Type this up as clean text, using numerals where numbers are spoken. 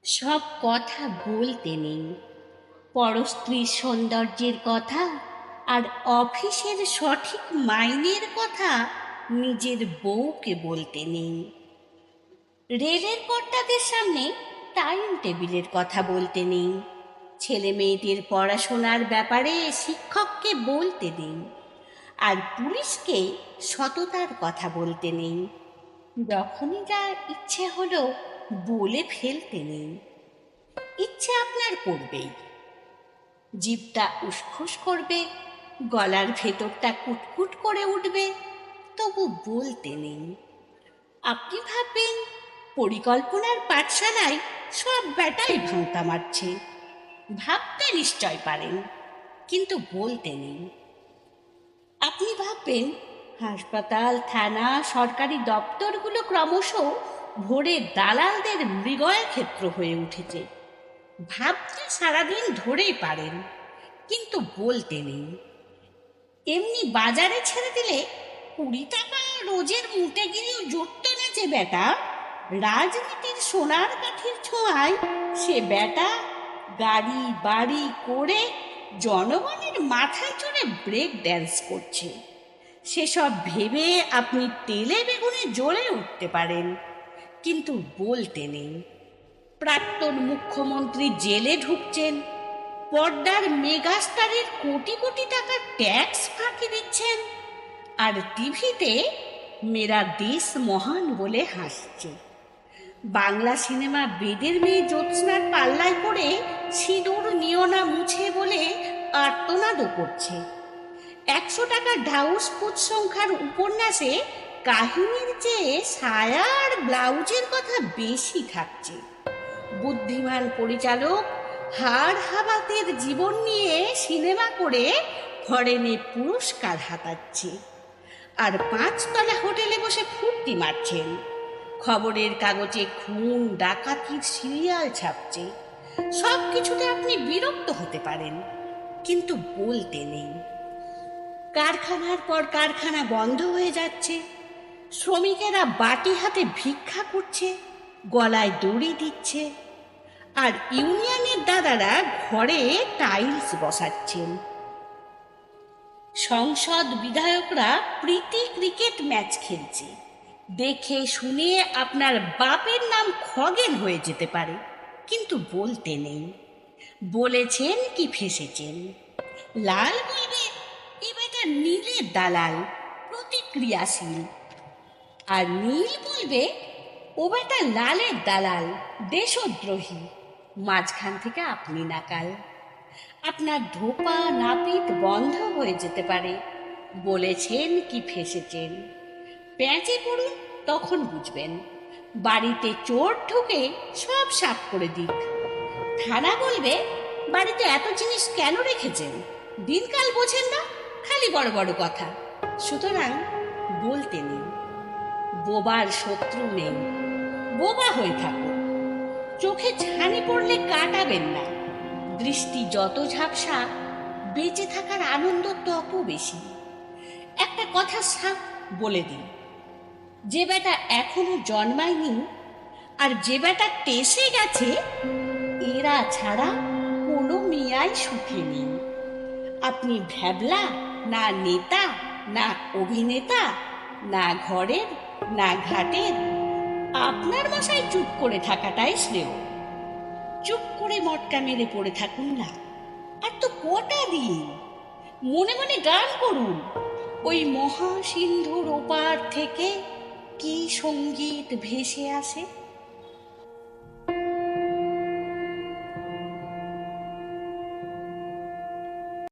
সব কথা বলতে নেই, পরস্ত্রীর সৌন্দর্যের কথা আর অফিসের সঠিক মাইনের কথা নিজের বউকে বলতে নেই। রেলের কর্তাদের সামনে টাইম টেবিলের কথা বলতে নেই, ছেলে মেয়েদের পড়াশোনার ব্যাপারে শিক্ষককে বলতে নেই, আর পুলিশকে সততার কথা বলতে নেই। যখনই যা ইচ্ছে হলো বলে ফেলতে নেই। ইচ্ছে আপনার করবেই, জিভটা উসখুস করবে, গলার ভেতরটা কুটকুট করে উঠবে, তবু বলতে নেই। আপনি ভাববেন পরিকল্পনার পাঠশালায় সব ব্যাটাই ভাঁওতা মারছে। ভাবতে নিশ্চয় পারেন, কিন্তু বলতে নেই। আপনি ভাববেন হাসপাতাল, থানা, সরকারি দপ্তরগুলো ক্রমশ ভোরে দালালদের মৃগয়া ক্ষেত্র হয়ে উঠেছে। ভাবতে সারাদিন ধরেই পারেন, কিন্তু বলতে নেই। এমনি বাজারে ছেড়ে দিলে 20 টাকা রোজের মুটেগিরিও জুটত না যে বেটা, রাজনীতির সোনার কাঠির ছোঁয়ায় সে বেটা গাড়ি বাড়ি করে জনগণের মাথায় চড়ে ব্রেক ড্যান্স করছে। সেসব ভেবে আপনি তেলে বেগুনে জ্বলে উঠতে পারেন, কিন্তু বলতে নেই। প্রাক্তন মুখ্যমন্ত্রী জেলে ঢুকছেন, পর্দার মেগাস্টারের কোটি কোটি টাকার ট্যাক্স ফাঁকি দিচ্ছেন, আর টিভিতে মেরা দেশ মহান বলে হাসছে। বাংলা সিনেমা বেদের মেয়ে জ্যোৎস্নার পাল্লায় পড়ে সিঁদুর নিও না মুছে বলে আর্তনাদও করছে। 100 টাকার ঢাউসপুত সংখ্যার উপন্যাসে কাহিনীর চেয়ে সায়া আর ব্লাউজের কথা বেশি থাকছে। বুদ্ধিমান পরিচালক হাড় হাবাতের জীবন নিয়ে সিনেমা করে ফরেনে পুরস্কার হাতাচ্ছে, আর 5 তলা হোটেলে বসে ফুর্তি মারছেন। খবরের কাগজে খুন ডাকাতির সিরিয়াল ছাপছে। সব কিছুতে আপনি বিরক্ত হতে পারেন, কিন্তু বলতে নেই। কারখানার পর কারখানা বন্ধ হয়ে যাচ্ছে, শ্রমিকেরা বাটি হাতে ভিক্ষা করছে, গলায় দড়ি দিচ্ছে, আর ইউনিয়নের দাদারা ঘরে টাইলস বসাচ্ছেন। সংসদ বিধায়করা প্রীতি ক্রিকেট ম্যাচ খেলছে। দেখে শুনে আপনার বাপের নাম খগেন হয়ে যেতে পারে, কিন্তু বলতে নেই। বলেছেন কি ফেসেছেন। লাল বলবে এ বেটা নীলের দালাল, প্রতিক্রিয়াশীল, আর নীল বলবে ও বেটা লালের দালাল, দেশদ্রোহী। মাঝখান থেকে আপনি নাকাল। আপনার ধোপা নাপিত বন্ধ হয়ে যেতে পারে। বলেছেন কি ফেসেছেন। প্যাঁচে পড়ুন, তখন বুঝবেন। বাড়িতে চোর ঢুকে সব সাফ করে দিক। থানা বলবে বাড়িতে এত জিনিস কেন রেখেছেন, দিনকাল বোঝেন না, খালি বড় বড় কথা। সুতরাং বলতে নেই। বোবার শত্রু নেই, বোবা হয়ে থাকুন। চোখে ছানি পড়লে কাটাবেন না। দৃষ্টি যত ঝাপসা, বেঁচে থাকার আনন্দ তত বেশি। একটা কথা সাফ বলে দিই, যে বেটা এখনো জন্মায়নি আর যে বেটা টেসে গেছে, এরা ছাড়া কোনো মেয়াই সুখে নেই। আপনি ভ্যাবলা না নেতা, না অভিনেতা, না ঘরের না ঘাটের। আপনার বাসায় চুপ করে থাকাটাই শ্রেয়। চুপ করে মটকা মেরে পড়ে থাকুন না। আর তো কটা দিন, মনে মনে গান করুন। ওই মহা সিন্ধুর ওপার থেকে কি সঙ্গীত ভেসে আসে।